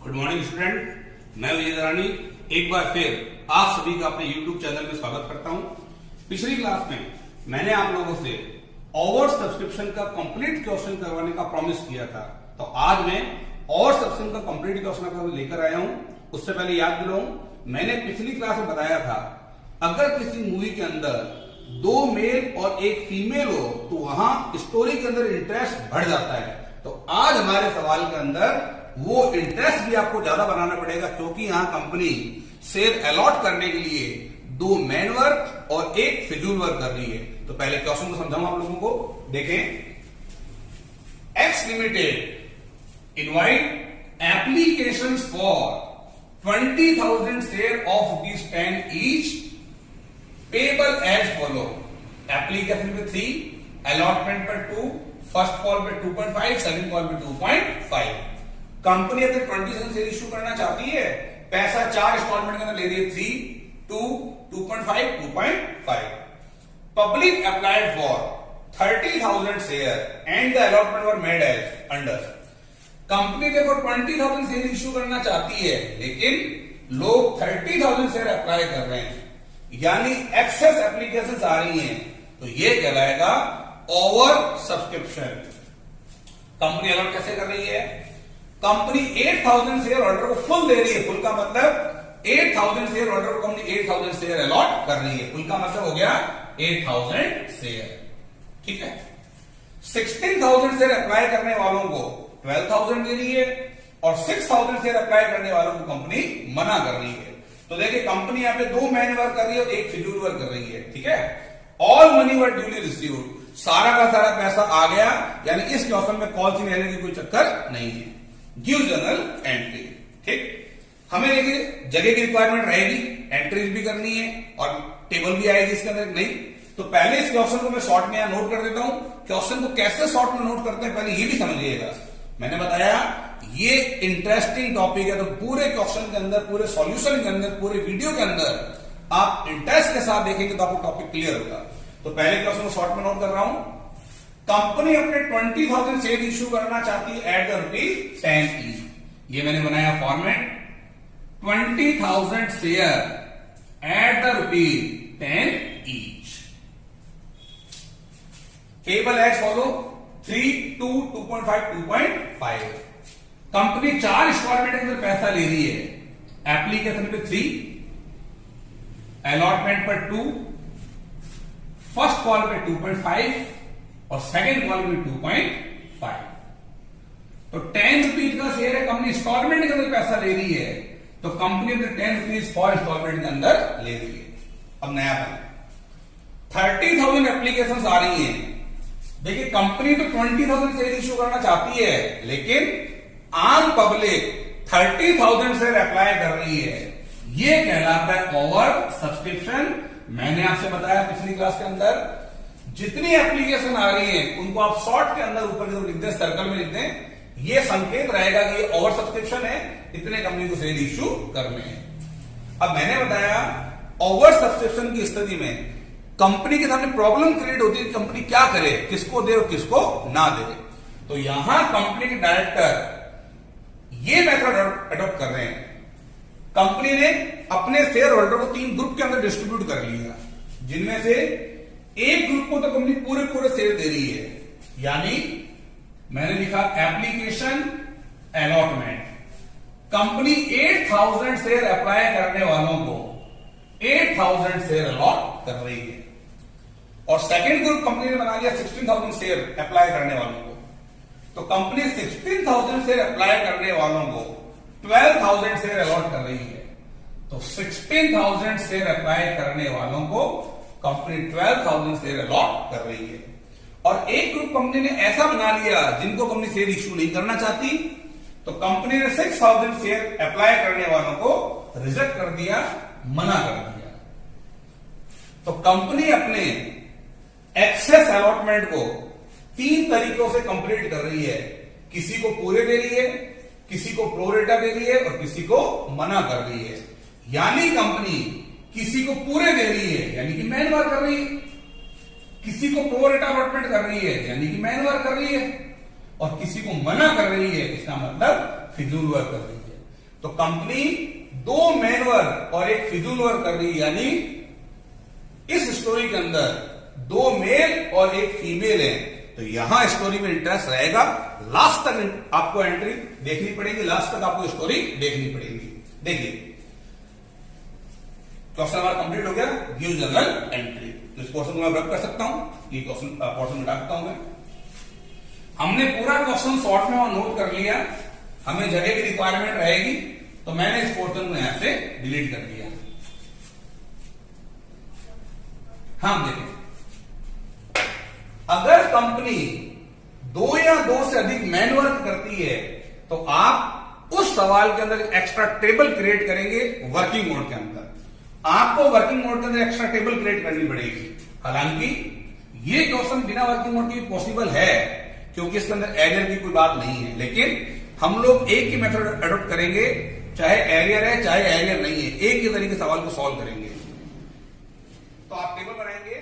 Good morning student, मैं विजय दरानी एक बार फिर आप सभी का अपने YouTube चैनल में स्वागत करता हूं। पिछली क्लास में मैंने आप लोगों से ओवर सब्सक्रिप्शन का कंप्लीट क्वेश्चन करवाने का प्रॉमिस किया था, तो आज मैं ओवर सब्सक्रिप्शन का कंप्लीट क्वेश्चन लेकर आया हूं। उससे पहले याद दिलाऊं, मैंने पिछली क्लास में बताया था अगर किसी मूवी के अंदर दो मेल और एक फीमेल हो तो वहां स्टोरी के अंदर इंटरेस्ट बढ़ जाता है। तो आज हमारे सवाल के अंदर वो इंटरेस्ट भी आपको ज्यादा बनाना पड़ेगा, क्योंकि यहां कंपनी शेयर अलॉट करने के लिए दो मैन वर्क और एक फिजूल वर्क कर रही है। तो पहले क्वेश्चन को समझाऊं आप लोगों को, देखें। X limited invite applications for 20,000 share of ₹10 each payable as follow. Application पे 3, अलॉटमेंट पर 2, फर्स्ट कॉल पे 2.5, सेकंड कॉल पे 2.5। कंपनी अगर 20,000 शेयर इश्यू करना चाहती है, पैसा 4 इंस्टॉलमेंट के अंदर ले रही है, 3, 2, 2.5, 2.5। Public applied for 30,000 share and the allotment were made as under. Company देखो 20,000 शेयर इश्यू करना चाहती है, लेकिन लोग 30,000 शेयर अप्लाई कर रहे हैं, यानी एक्सेस एप्लीकेशन आ रही हैं, तो ये कहलाएगा ओवर सब्सक्रिप्शन। कंपनी अलॉट कैसे कर रही है? कंपनी 8,000 शेयर ऑर्डर को फुल दे रही है। फुल का मतलब 8,000 शेयर ऑर्डर को कंपनी 8,000 शेयर अलॉट कर रही है। फुल का मतलब हो गया 8,000 शेयर, ठीक है। 16,000 शेयर अप्लाई करने वालों को 12,000 दे रही है और 6,000 शेयर अप्लाई करने वालों को कंपनी मना कर रही है। तो देखिए, कंपनी यहां पे दो मैन वर्क कर रही है और एक फिजूल वर्क कर रही है, ठीक है। ऑल मनी वर ड्यूली रिसीव्ड, सारा का सारा पैसा आ गया, यानी इस क्वेश्चन में कॉल सी लेने की कोई चक्कर नहीं है। गिव जर्नल एंट्री, ठीक। हमें देखिए जगह की रिक्वायरमेंट रहेगी, एंट्रीज भी करनी है और टेबल भी आएगी इसके अंदर, नहीं तो पहले इस क्वेश्चन को मैं शॉर्ट में यहां नोट कर देता हूं। क्वेश्चन को कैसे शॉर्ट में नोट करते हैं पहले ये भी समझिएगा। मैंने बताया ये इंटरेस्टिंग टॉपिक है, तो पूरे क्वेश्चन के अंदर, पूरे सॉल्यूशन के अंदर, पूरे वीडियो के अंदर आप इंटरेस्ट के साथ देखेंगे तो आपको टॉपिक क्लियर होगा। तो पहले क्वेश्चन को शॉर्ट में नोट कर रहा हूं। कंपनी अपने 20,000 शेयर इश्यू करना चाहती है एट द ₹10 ईच। ये मैंने बनाया format, 20,000 share at the ₹10 each. Table as follow, 3, 2, 2.5, 2.5। Company 4 installment के अंदर पैसा ले रही है। एप्लीकेशन पे 3, अलॉटमेंट पर 2, फर्स्ट कॉल पे 2.5 और सेकंड कॉल पे 2.5। तो ₹10 का शेयर है, कंपनी इंस्टॉलमेंट के अंदर पैसा ले रही है, तो कंपनी ने ₹10 फॉर इंस्टॉलमेंट के अंदर ले रही है। अब नया पॉइंट, 30,000 एप्लीकेशन आ रही हैं। देखिए, कंपनी तो 20,000 शेयर इश्यू करना चाहती है, लेकिन आम पब्लिक 30,000 शेयर अप्लाई कर रही है। यह कहलाता है ओवर सब्सक्रिप्शन। मैंने आपसे बताया पिछली क्लास के अंदर, जितनी एप्लीकेशन आ रही है उनको आप शॉर्ट के अंदर ऊपर की तरफ लिख दें, सर्कल में लिख दें, ये संकेत रहेगा कि ये ओवर सब्सक्रिप्शन है, इतने कंपनी को शेयर इश्यू करने हैं। अब मैंने बताया ओवर सब्सक्रिप्शन की स्थिति में कंपनी के सामने प्रॉब्लम क्रिएट होती है, कंपनी क्या करे, किसको दे और किसको ना दे। तो यहां कंपनी के डायरेक्टर ये मेथड अडॉप्ट कर रहे हैं। कंपनी ने अपने शेयर होल्डर को 3 ग्रुप के अंदर डिस्ट्रीब्यूट कर लिया, जिनमें से एक ग्रुप को तो कंपनी पूरे शेयर दे रही है, यानी मैंने लिखा application allotment. Company 8,000 share apply करने वालों को 8,000 शेयर अलॉट कर रही है, और सेकंड ग्रुप कंपनी ने बना लिया 16,000 शेयर अप्लाई करने वालों को। तो कंपनी 16,000 शेयर अप्लाई करने वालों को 12,000 शेयर अलॉट कर रही है। तो 16,000 शेयर अप्लाई करने वालों को कंपनी 12,000 शेयर अलॉट कर रही है, और एक ग्रुप कंपनी ने ऐसा बना लिया जिनको कंपनी शेयर इश्यू नहीं करना चाहती, तो कंपनी ने 6,000 शेयर अप्लाई करने वालों को रिजेक्ट कर दिया, मना कर दिया। तो कंपनी अपने एक्सेस अलॉटमेंट को 3 तरीकों से कंप्लीट कर रही है। किसी को पूरे दे रही है, किसी को प्रोरेटा दे रही है और किसी को मना कर रही है। यानी कंपनी किसी को पूरे दे रही है, यानी कि मैन वर्क कर रही है, किसी को प्रोरेटा अलॉटमेंट कर रही है, यानी कि मैन वर्क कर रही है, और किसी को मना कर रही है, इसका मतलब फिजूल वर्क कर रही है। तो कंपनी 2 मेन वर्क और एक फिजूल वर्क कर रही है, यानी इस स्टोरी के अंदर 2 मेल और एक फीमेल है, तो यहां स्टोरी में इंटरेस्ट रहेगा। लास्ट तक आपको एंट्री देखनी पड़ेगी, लास्ट तक आपको स्टोरी देखनी पड़ेगी। देखिए क्वेश्चन हमारा कंप्लीट हो गया, गिव जनरल एंट्री। तो इस पोर्शन को मैं रब कर सकता हूं, ये क्वेश्चन पोर्शन में डालता हूं मैं। हमने पूरा क्वेश्चन शॉर्ट में वहां नोट कर लिया, हमें जगह की रिक्वायरमेंट रहेगी, तो मैंने इस पोर्शन को यहां से डिलीट कर दिया। हाँ देखिए, अगर कंपनी 2 या 2 से अधिक मैन वर्क करती है तो आप उस सवाल के अंदर एक्स्ट्रा टेबल क्रिएट करेंगे वर्किंग मोड के अंदर। आपको वर्किंग मोड के अंदर एक्स्ट्रा टेबल क्रिएट करनी पड़ेगी। हालांकि ये क्वेश्चन बिना वर्किंग मोड के पॉसिबल है, क्योंकि इसके अंदर एरियर की कोई बात नहीं है, लेकिन हम लोग एक ही मेथड अडॉप्ट करेंगे, चाहे एरियर है चाहे एरियर नहीं है, एक ही तरीके से सवाल को सॉल्व करेंगे। तो आप टेबल बनाएंगे,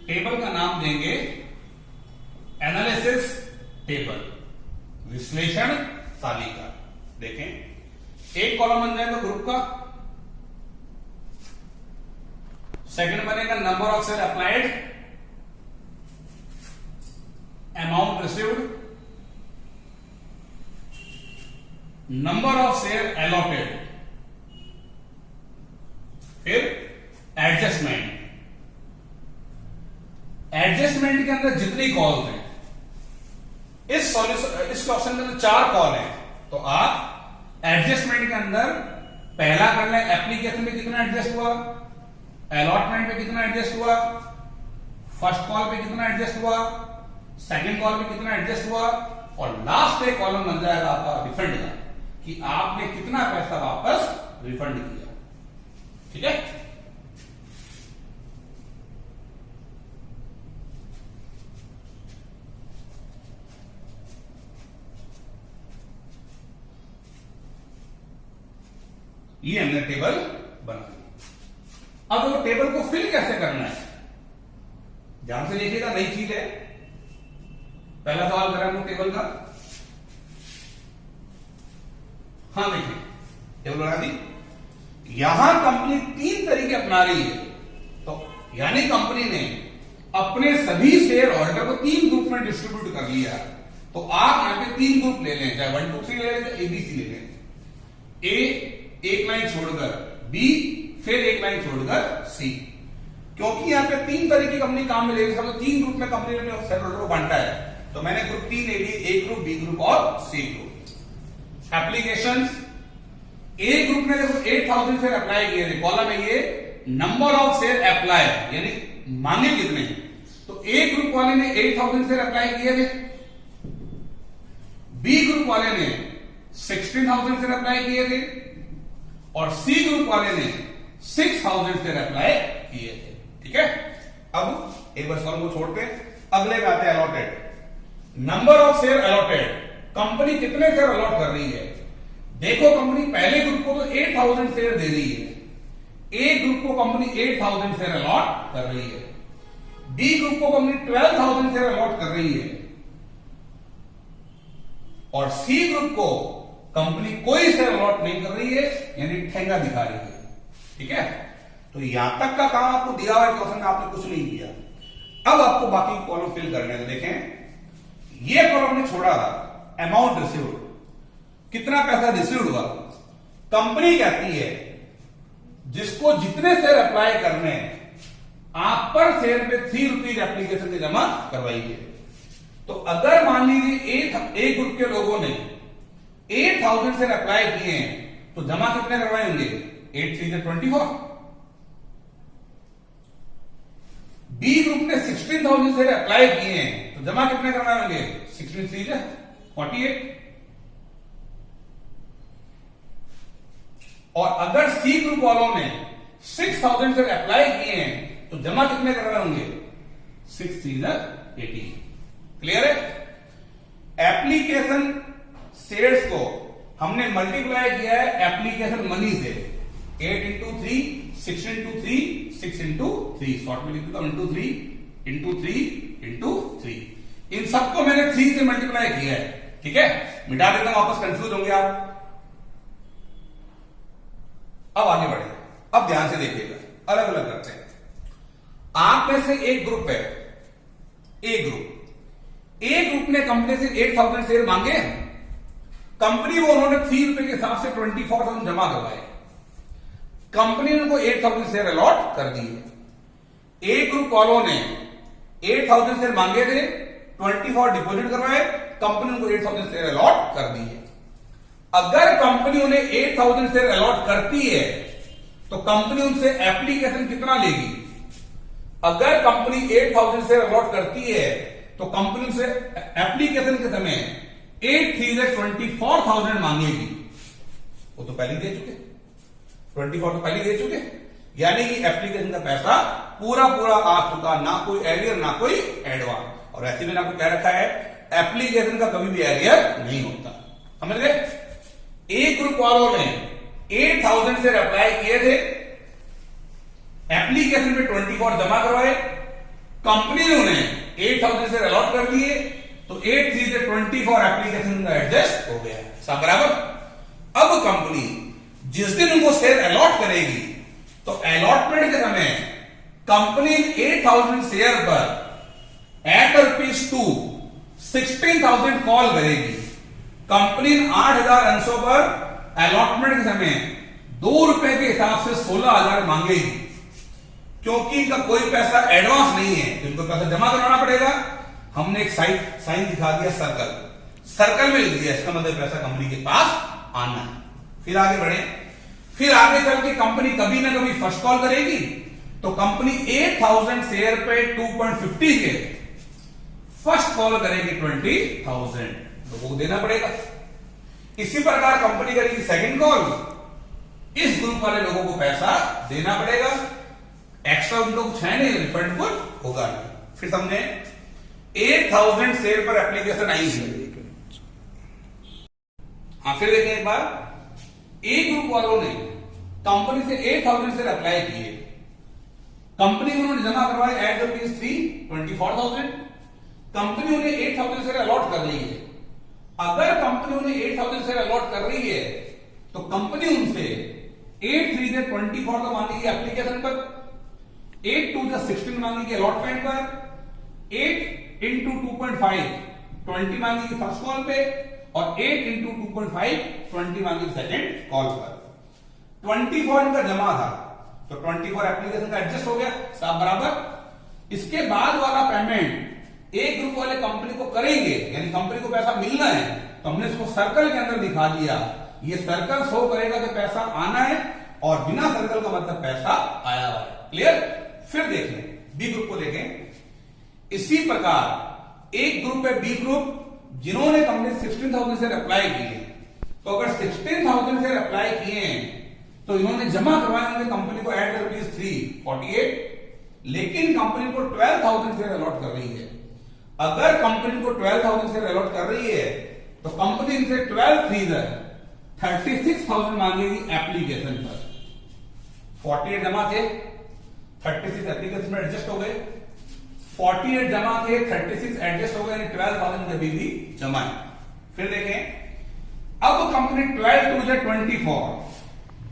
टेबल का नाम देंगे एनालिसिस टेबल, विश्लेषण तालिका। देखें, एक कॉलम बन जाएगा ग्रुप का, सेकंड बनेगा number of share applied, amount received, number of share allotted, फिर एडजस्टमेंट। एडजस्टमेंट के अंदर जितनी कॉल हैं, इस क्वेश्चन के अंदर 4 कॉल है, तो आप एडजस्टमेंट के अंदर पहला कर लें, एप्लीकेशन में कितना एडजस्ट हुआ, अलॉटमेंट में कितना एडजस्ट हुआ, फर्स्ट कॉल पे कितना एडजस्ट हुआ, सेकंड कॉल पे कितना एडजस्ट हुआ, और लास्ट एक कॉलम बन जाएगा आपका रिफंड का, कि आपने कितना पैसा वापस रिफंड किया। ठीक है, ये हमने टेबल बना दी। अब वो टेबल को फिल कैसे करना है, ध्यान से देखिएगा, नई चीज है। पहला सवाल करें हम टेबल का। हाँ देखिए, टेबल बना दी। यहां कंपनी 3 तरीके अपना रही है, तो यानी कंपनी ने अपने सभी शेयर होल्डर को 3 ग्रुप में डिस्ट्रीब्यूट कर लिया। तो आप यहां पे 3 ग्रुप ले लें, चाहे 1 2 3 ले लें, चाहे ABC ले लें। ए एक लाइन छोड़कर, बी फिर एक लाइन छोड़कर, सी। क्योंकि यहां पे 3 तरीके कंपनी काम में ले रही है, 3 ग्रुप में कंपनी ने शेयर होल्डर को बांटा है, तो मैंने ग्रुप 3 ले लिए, ए ग्रुप, बी ग्रुप और सी ग्रुप। एप्लीकेशंस, ए ग्रुप ने देखो 8000 शेयर अप्लाई किए थे, कॉलम है ये नंबर ऑफ शेयर अप्लाई, यानी मांगे कितने, तो ए ग्रुप वाले ने 8000 शेयर अप्लाई किए थे, बी ग्रुप वाले ने 16000 शेयर अप्लाई किए थे, और सी ग्रुप वाले ने 6000 शेयर अप्लाई किए थे। ठीक है, अब एक बार सॉल्व को छोड़ के अगले में आते हैं allotted. Number of share allotted, company कितने शेयर अलॉट कर रही है। देखो, कंपनी पहले ग्रुप को तो 8000 शेयर दे रही है, ए ग्रुप को कंपनी 8000 शेयर अलॉट कर रही है, बी ग्रुप को कंपनी 12000 शेयर अलॉट कर रही है, और सी ग्रुप को कंपनी कोई शेयर अलॉट नहीं कर रही है, यानी ठेंगा दिखा रही है। ठीक है, तो यहां तक का काम आपको दिया हुआ है क्वेश्चन में, आपने कुछ नहीं किया। अब आपको बाकी कॉलम फिल करने हैं। देखें, ये कॉलम ने छोड़ा था अमाउंट रिसीव्ड, कितना पैसा रिसीव्ड हुआ। कंपनी कहती है जिसको जितने शेयर अप्लाई करने हैं, आप पर शेयर पे 3 रुपीज एप्लीकेशन के जमा करवाइए। तो अगर मान लीजिए एक ग्रुप के लोगों ने 8000 शेयर अप्लाई किए हैं, तो जमा कितने करवाएंगे, 8 3 24। बी ग्रुप ने 16000 शेयर अप्लाई किए हैं, तो जमा कितने करवाएंगे, 16 3 48। और अगर सी ग्रुप वालों ने 6000 शेयर अप्लाई किए हैं, तो जमा कितने करवाएंगे, 6 3 18। क्लियर है। एप्लीकेशन शेयर्स को हमने मल्टीप्लाई किया है एप्लीकेशन मनी से, 8 into 3 6 into 3 6 into 3, शॉर्ट में लिख देता हूं, into 3 into 3 into 3। इन सबको मैंने 3 से मल्टीप्लाई किया है, ठीक है, मिटा देता हूं, वापस कंफ्यूज होंगे आप। अब आगे बढ़े, अब ध्यान से देखिएगा, अलग अलग करते हैं। आप में से एक ग्रुप है, एक ग्रुप ने कंपनी से 8,000 शेयर मांगे, कंपनी को उन्होंने 3 रुपए के हिसाब से 24,000 जमा करवाए, कंपनी ने उनको 8,000 शेयर अलॉट कर दिए। एक ग्रुप वालों ने 8,000 शेयर मांगे थे, 24 डिपॉजिट करवाए, कंपनी उनको 8,000 शेयर अलॉट कर दिए। अगर कंपनी उन्हें 8,000 शेयर अलॉट करती है तो कंपनी उनसे एप्लीकेशन कितना लेगी? अगर कंपनी 8,000 शेयर अलॉट करती है तो कंपनी उनसे एप्लीकेशन के समय 24,000 मांगेगी। वो तो पहले दे चुके, 24 तो पहले दे चुके, यानी कि एप्लीकेशन का पैसा पूरा आ चुका, ना कोई एरियर ना कोई एडवांस। और ऐसे में आपको क्या रखा है, एप्लीकेशन का कभी भी एरियर नहीं होता। समझ गए? एक ग्रुप वालों ने 8,000 शेयर अप्लाई किए थे, एप्लीकेशन में 24 जमा करवाए, कंपनी ने उन्हें 8,000 शेयर अलॉट कर दिए, तो 8 3 से 24 एप्लीकेशन का एडजस्ट हो गया, सब बराबर। अब कंपनी जिस दिन उनको शेयर अलॉट करेगी तो अलॉटमेंट के समय कंपनी 8,000 शेयर पर एट ₹2 16,000 कॉल करेगी। कंपनी 8,800 पर अलॉटमेंट के समय ₹2 के हिसाब से 16,000 मांगेगी, क्योंकि इनका कोई पैसा एडवांस नहीं है, इनको पैसा जमा करवाना पड़ेगा। हमने एक साइन दिखा दिया, सर्कल में लिख दिया, इसका मतलब पैसा कंपनी के पास आना है। फिर आगे बढ़े, फिर आगे चल के कंपनी कभी ना कभी फर्स्ट कॉल करेगी, तो कंपनी 8,000 शेयर पे 2.50 के फर्स्ट कॉल करेगी 20,000, लोगों को देना पड़ेगा। इसी प्रकार कंपनी करेगी सेकंड कॉल, इस ग्रुप वाले लोगों को पैसा देना पड़ेगा, एक्स्ट्रा उन लोग है नहीं, रिफंड कुछ होगा नहीं। फिर हमने 8,000 शेयर पर एप्लीकेशन आई है। हाँ, फिर देखें एक बार, एक ग्रुप वालों ने कंपनी से 8,000 शेयर अप्लाई किए, कंपनी उन्होंने जमा करवाए एट ₹24,000, कंपनी उन्हें 8,000 शेयर अलॉट कर रही है। अगर कंपनी उन्हें 8,000 शेयर अलॉट कर रही है तो कंपनी उनसे 8 3 से 24 का मांगेगी एप्लीकेशन पर, 8 2 से 16 मांगेगी अलॉटमेंट पर, 8 into 2.5 20 मांगेगी फर्स्ट कॉल पे, और 8 into 2.5 20 मांगेगी सेकंड कॉल पर। 24 इनका जमा था, तो 24 एप्लीकेशन का एडजस्ट हो गया, सब बराबर। इसके बाद वाला पेमेंट एक ग्रुप वाले कंपनी को करेंगे, यानी कंपनी को पैसा मिलना है, तो हमने इसको सर्कल के अंदर दिखा दिया। ये सर्कल शो करेगा कि पैसा आना है, और बिना सर्कल का मतलब पैसा आया हुआ है। क्लियर? फिर देखें बी ग्रुप को देखें। इसी प्रकार एक ग्रुप है बी ग्रुप, जिन्होंने कंपनी 16,000 शेयर अप्लाई किए, तो अगर 16,000 शेयर अप्लाई किए तो इन्होंने जमा करवाए होंगे कंपनी को एट ₹348, लेकिन कंपनी को 12,000 शेयर अलॉट कर रही है। अगर कंपनी को 12,000 शेयर अलॉट कर रही है तो कंपनी इनसे 12 3 36,000 मांगेगी एप्लीकेशन पर। 48 जमा थे, 36 एप्लीकेशन में एडजस्ट हो गए, 48 जमा थे, 36 एडजस्ट हो गए, 12,000 कभी भी जमा है। फिर देखें, अब कंपनी 12 2 से 24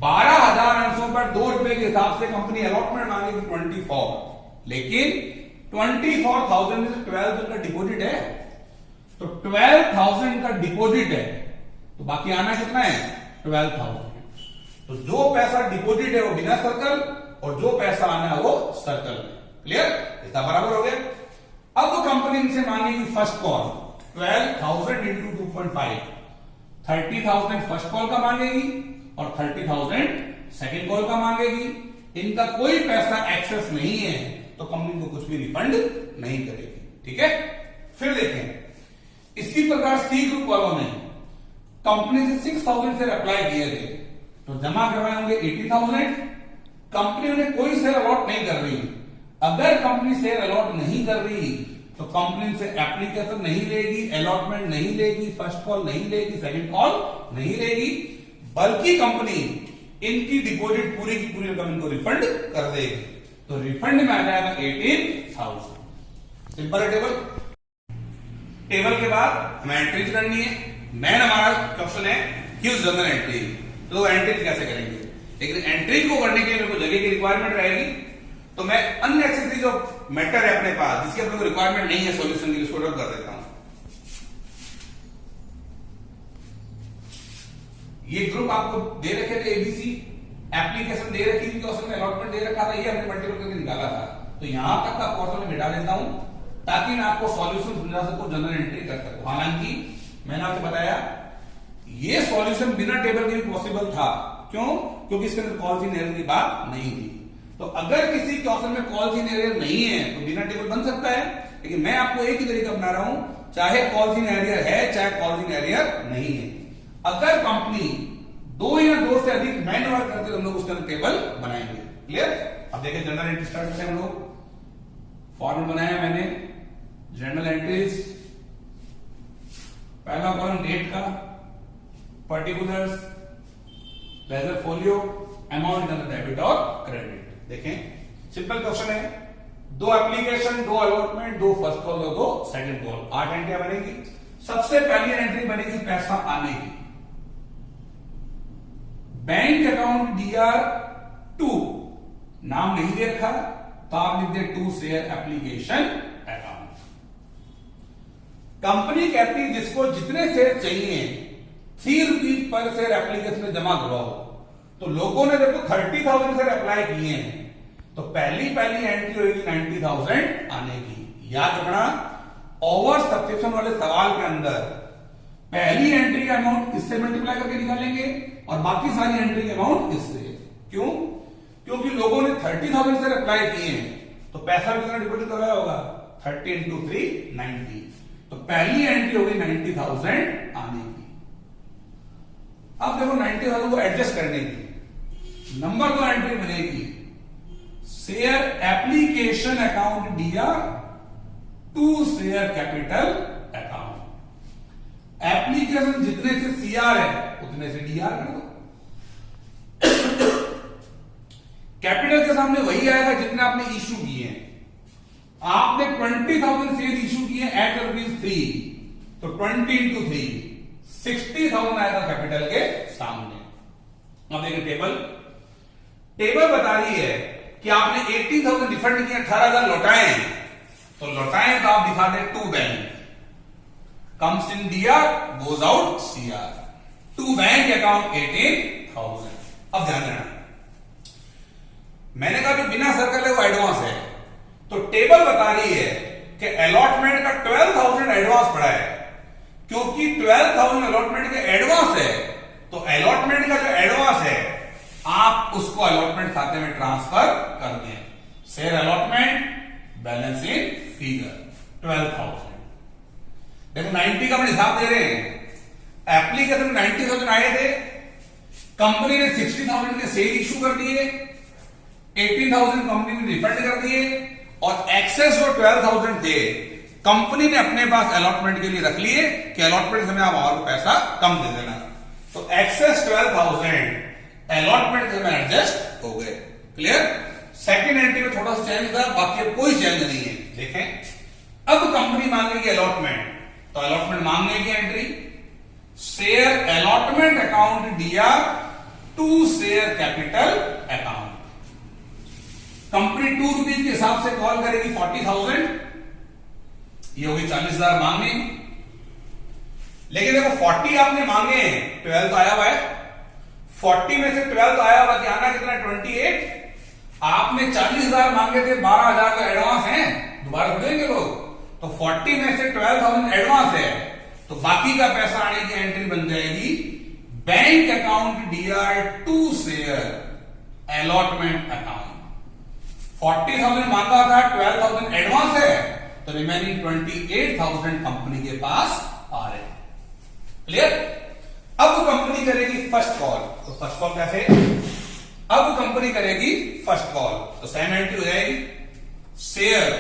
12,800 पर ₹2 के हिसाब से कंपनी अलॉटमेंट मांगेगी 24, लेकिन 24,000 में से 12,000 का डिपॉजिट है, तो 12,000 का डिपॉजिट है, तो बाकी आना कितना है 12,000। तो जो पैसा डिपॉजिट है वो बिना सर्कल, और जो पैसा आना है वो सर्कल में। क्लियर? इतना बराबर हो गया। अब कंपनी इनसे मांगेगी first call 12,000 into 2.5, 30,000 first call का मांगेगी और 30,000 सेकेंड कॉल का मांगेगी। इनका कोई पैसा एक्सेस नहीं है, तो कंपनी को कुछ भी रिफंड नहीं करेगी। ठीक है? फिर देखें, इसी प्रकार सी ग्रुप वालों ने कंपनी से 6,000 शेयर अप्लाई किए थे, तो जमा करवाए होंगे 80,000, कंपनी उन्हें कोई शेयर अलॉट नहीं कर रही। अगर कंपनी शेयर अलॉट नहीं कर रही तो कंपनी से एप्लीकेशन नहीं लेगी, अलॉटमेंट नहीं लेगी, फर्स्ट कॉल नहीं लेगी, सेकंड कॉल नहीं लेगी, बल्कि कंपनी इनकी डिपॉजिट पूरी की पूरी रकम इनको रिफंड कर देगी। तो रिफंड में आ जाएगा 18,000। सिंपल है टेबल। टेबल के बाद हमें एंट्रीज करनी है। मेन हमारा क्वेश्चन है यूज जनरल एंट्री, तो एंट्रीज कैसे करेंगे। लेकिन एंट्रीज को करने के लिए मेरे को जगह की रिक्वायरमेंट रहेगी, तो मैं अननेसेसरी जो मैटर है अपने पास जिसकी अपने को रिक्वायरमेंट नहीं है सॉल्यूशन के लिए, उसको ड्रॉप कर देता हूं। ये ग्रुप आपको दे रखे थे एबीसी, एप्लीकेशन दे रखी थी, क्वेश्चन में अलॉटमेंट दे रखा था, ये हमने मल्टीपल करके निकाला था। तो यहां तक का क्वेश्चन में मिटा देता हूं ताकि मैं आपको सॉल्यूशन समझा सकूं, जनरल एंट्री कर सकूं। हालांकि मैंने आपको बताया ये सॉल्यूशन बिना टेबल के भी पॉसिबल था। क्यों? क्योंकि इसके अंदर कॉल इन एरर की बात नहीं थी। तो अगर किसी क्वेश्चन में कॉल इन एरर नहीं है तो बिना टेबल बन सकता है, लेकिन मैं आपको एक ही तरीका अपना रहा हूं, चाहे कॉल इन एरर है चाहे कॉल इन एरर नहीं है। अगर कंपनी दो या दो से अधिक मैन वर्क करते तो हम लोग उसका टेबल बनाएंगे। क्लियर? अब देखिए जनरल एंट्री स्टार्ट करते हैं हम लोग। फॉर्मूला बनाया मैंने जनरल एंट्रीज, पहला कॉलम डेट का, particulars, ledger folio, amount in debit और क्रेडिट। देखें सिंपल क्वेश्चन है, दो एप्लीकेशन, दो अलॉटमेंट, दो फर्स्ट कॉल और दो सेकंड कॉल, 8 एंट्रियां बनेगी। सबसे पहली एंट्री बनेगी पैसा आने की। बैंक अकाउंट DR2, नाम नहीं दे रखा तो आप लिख दे two share application account. Company कहती है जिसको जितने शेयर चाहिए 3 रुपीज पर शेयर एप्लीकेशन में जमा करवाओ। तो लोगों ने देखो 30,000 शेयर अप्लाई किए हैं, तो पहली एंट्री होगी 90,000 आने की। याद रखना ओवर सब्सक्रिप्शन वाले सवाल के अंदर पहली एंट्री का अमाउंट इससे मल्टीप्लाई करके निकालेंगे और बाकी सारी एंट्री का अमाउंट इससे। क्यों? क्योंकि लोगों ने 30,000 शेयर अप्लाई किए हैं, तो पैसा कितना डिपॉजिट करवाया होगा, 30 into 3 90। तो पहली एंट्री होगी 90,000 आने की। अब देखो 90,000 को एडजस्ट करने की नंबर 2 एंट्री बनेगी share application account DR2 share capital account. Application जितने से CR है उतने से DR कर दो। कैपिटल के सामने वही आएगा जितने आपने इश्यू किए हैं। आपने 20,000 शेयर इश्यू किए एट ₹3, तो 20 into 3 60,000 आएगा कैपिटल के सामने। अब देखिए टेबल बता रही है कि आपने 18,000 रिफंड किए, 18,000 लौटाए हैं। तो लौटाए तो आप दिखा दें to bank, comes in DR, goes out CR, to bank account 18,000। अब ध्यान देना, मैंने कहा जो बिना सर्कल है वो एडवांस है, तो टेबल बता रही है कि अलॉटमेंट का 12,000 एडवांस पड़ा है। क्योंकि 12,000 अलॉटमेंट के एडवांस है, तो अलॉटमेंट का जो एडवांस है आप उसको अलॉटमेंट खाते में ट्रांसफर कर दें। Share allotment, balance in figure 12,000। देखो 90 का हम हिसाब दे रहे हैं। एप्लीकेशन में 90,000 आए थे, कंपनी ने 60,000 के शेयर इश्यू कर दिए, 18,000 कंपनी ने रिफंड कर दिए, और एक्सेस जो 12,000 थे कंपनी ने अपने पास अलॉटमेंट के लिए रख लिए कि अलॉटमेंट समय आप और पैसा कम दे देना। तो एक्सेस 12,000 अलॉटमेंट से एडजस्ट हो गए। क्लियर? सेकंड एंट्री में थोड़ा सा चेंज था, बाकी अब कोई चेंज नहीं है। देखें अब कंपनी मांगेगी अलॉटमेंट, तो अलॉटमेंट मांगने की entry share allotment account DR2 share capital account. Company 2 rupees के हिसाब से कॉल करेगी 40,000, ये होगी 40,000 मांगने। लेकिन देखो 40 आपने मांगे हैं, 12 तो आया हुआ है, 40 में से 12 तो आया हुआ, आना कितना 28। आपने 40,000 मांगे थे, 12,000 का एडवांस है, दोबारा देंगे लोग। तो 40 में से 12,000 एडवांस है, तो बाकी का पैसा आने की एंट्री बन जाएगी bank account DR2 share allotment account. 40,000 मांगा था, 12,000 एडवांस है, तो रिमेनिंग 28,000 कंपनी के पास आ रहे हैं। क्लियर? अब कंपनी करेगी फर्स्ट कॉल, तो फर्स्ट कॉल कैसे? अब कंपनी करेगी फर्स्ट कॉल, तो सेम एंट्री हो जाएगी share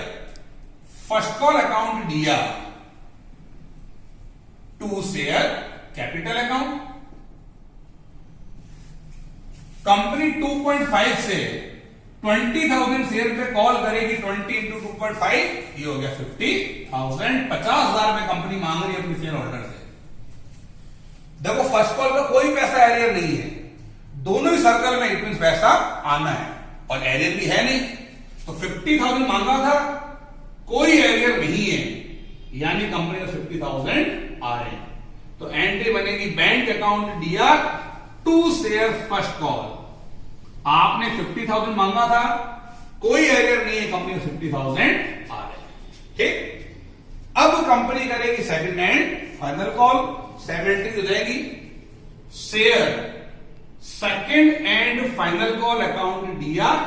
first call account DR2 share capital account. Company 2.5 से 20,000 शेयर पे कॉल करेगी 20 इंटू 2.5, ये हो गया 50,000। 50,000 में कंपनी मांग रही है अपनी शेयर होल्डर से। देखो फर्स्ट कॉल का कोई पैसा एरियर नहीं है, दोनों ही सर्कल में इट मीन पैसा आना है और एरियर भी है नहीं, तो 50,000 मांगा था, कोई एरियर नहीं है, यानी कंपनी का 50,000 आ रहे हैं। तो एंट्री बनेगी bank account DR to share first call. आपने 50,000 मांगा था, कोई एरियर नहीं है, कंपनी को 50,000 आ रहे हैं। ठीक, अब कंपनी करेगी second and final call. Same entry हो जाएगी, share second and final call account DR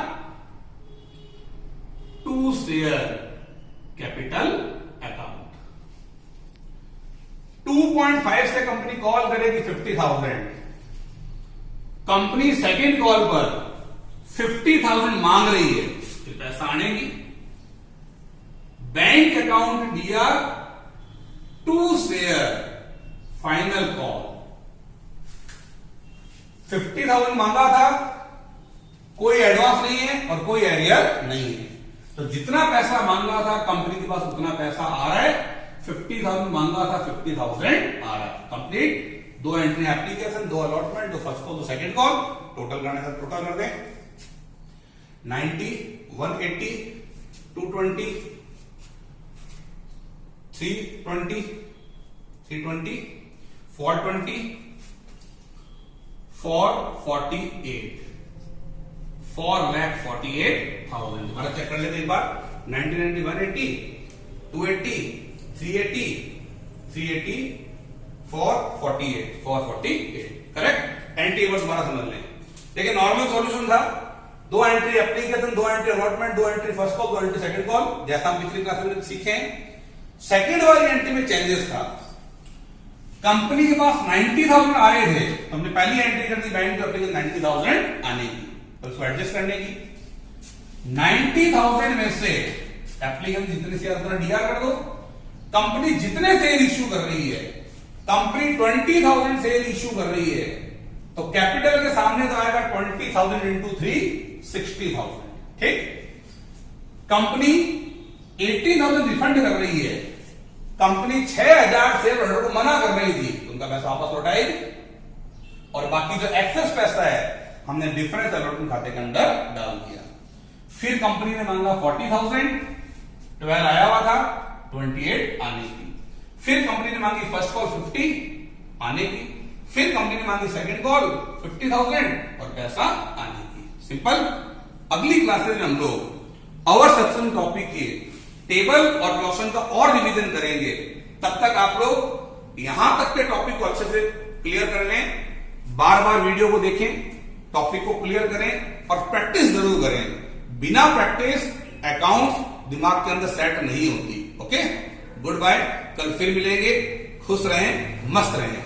to share capital account. 2.5 से कंपनी कॉल करेगी 50,000। कंपनी सेकंड कॉल पर 50,000 मांग रही है, तो पैसा आने की। Bank account DR to share final call. 50,000 मांगा था, कोई एडवांस नहीं है और कोई एरियर नहीं है, तो जितना पैसा मांगा था कंपनी के पास उतना पैसा आ रहा है। 50,000 मांगा था, 50,000 आ रहा है। Complete. 2 entry application, 2 allotment, 2 first call, 2 second call. Total करने का टोटल कर दें 90, 180, 220, 320, 320, 420, 448, 4,48,000। दोबारा चेक कर लेते एक बार। 90, 90, 180, 280, 380, 380, 448, 448। करेक्ट। एंट्री एक बार दोबारा समझ लें। देखिए नॉर्मल सॉल्यूशन था, 2 entry application, 2 entry allotment, 2 entry first call, 2 entry second call, जैसा हम पिछली क्लास में सीखे। सेकंड वाली एंट्री में चेंजेस था। कंपनी के पास 90,000 आ रहे थे, तो हमने पहली एंट्री कर दी बैंक एप्लीकेशन 90,000 आने की, तो उसको एडजस्ट करने की। 90,000 में से एप्लीकेशन जितने शेयर उतना डीआर कर दो। कंपनी जितने शेयर इश्यू कर रही है, कंपनी 20,000 शेयर इश्यू कर रही है, तो कैपिटल के सामने तो आएगा 20,000 इंटू 3, 60,000। ठीक। कंपनी 18,000 रिफंड कर रही है, कंपनी 6,000 शेयर होल्डर को मना कर रही थी, तो उनका पैसा वापस लौटाएगी, और बाकी जो एक्सेस पैसा है हमने डिफरेंस अलॉटमेंट खाते के अंदर डाल दिया। फिर कंपनी ने मांगा 40,000, 12 आया हुआ था, 28 आने की। फिर कंपनी ने मांगी फर्स्ट कॉल 50 आने की। फिर कंपनी ने मांगी सेकंड कॉल 50,000 और पैसा आने की। सिंपल। अगली क्लासेस में हम लोग अवर सेक्शन टॉपिक के टेबल और क्वेश्चन का और रिवीजन करेंगे। तब तक आप लोग यहां तक के टॉपिक को अच्छे से क्लियर कर लें, बार बार वीडियो को देखें, टॉपिक को क्लियर करें और प्रैक्टिस जरूर करें। बिना प्रैक्टिस अकाउंट दिमाग के अंदर सेट नहीं होती। Okay, good bye. कल फिर मिलेंगे। खुश रहें, मस्त रहें।